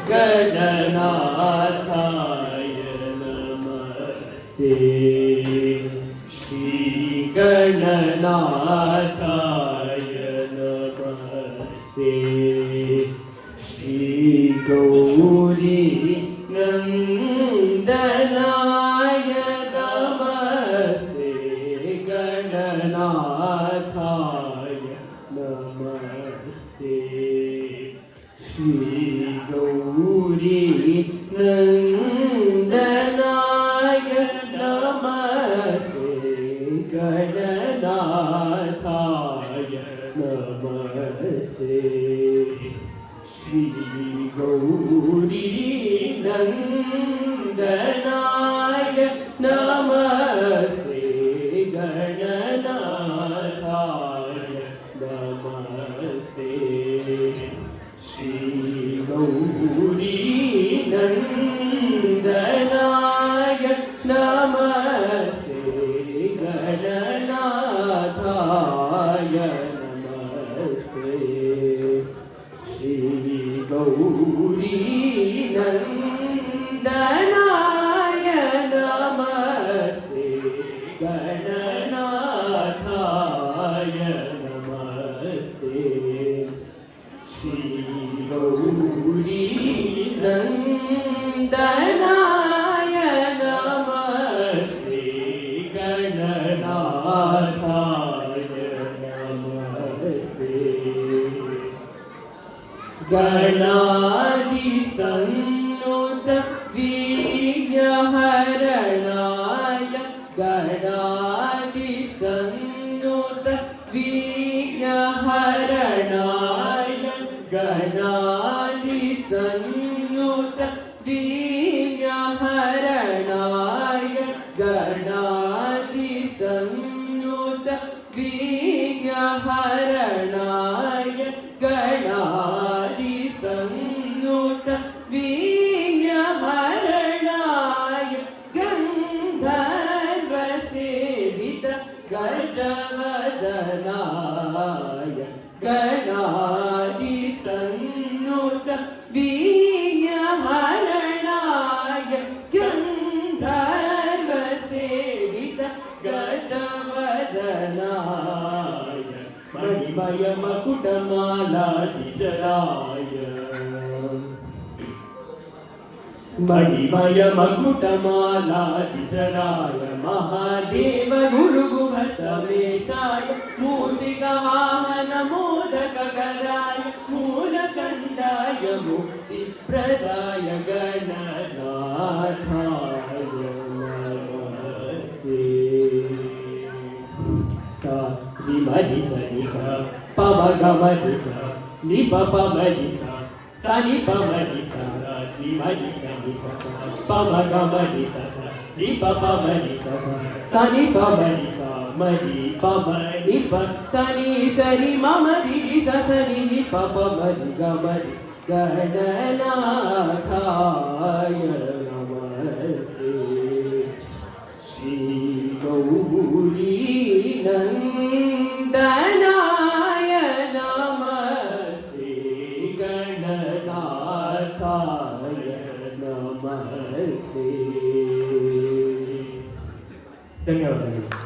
गणनाथाय नमस्ते श्री गणनाथाय नमस्ते श्री गौरी नंदनाय नमस्ते गणनाथाय नमस्ते श्री गौरी नंदनाय नमस्ते गणनाथाय नमस्ते श्री गौरी नंदनाय नमस्ते गणनाथाय नमस्ते श्री गौरी नंदनाय नमस्ते गणनाथाय नमस्ते श्री गौरी नंदनाय नमस्ते गणनाथाय नमस्ते श्री गौरी नंदनाय नमस्ते गणनाथाय नमस्ते गणादि सन्नुत विघ्नहरणाय गणादि सन्नुत विघ्नहरणाय गणादि सन्नुत विघ्नहरणाय गणादि सन्नुत विघ्नहरणाय गणादि सन्नुत विघ्नहरणाय गन्धर्वसेवित गजवदनाय गणादि सन्नुत विघ्नहरणाय गन्धर्वसेवित गजवदनाय मणिमय मकुटमालाधिधराय मणिमय मकुटमालाधिधराय महादेव गुरुगुह समेशाय मूषिकवाहन मोदककराय मूलकण्डाय मुक्तिप्रदाय गणनाथाय नमस्ते सा विमलि सनि सा पवगमलि सा निपपमलि सा सनिपमलि सा विमलि सनि सा पवगमलि सा निपपमलि सा सनिपमलि सा मलि पमलि प सनि सरि ममलि सा सनि निपपमलि गमलि गणनाथाय नमस्ते श्री गौरी नंदनाय नमस्ते गणनाथाय नमस्ते। धन्यवाद।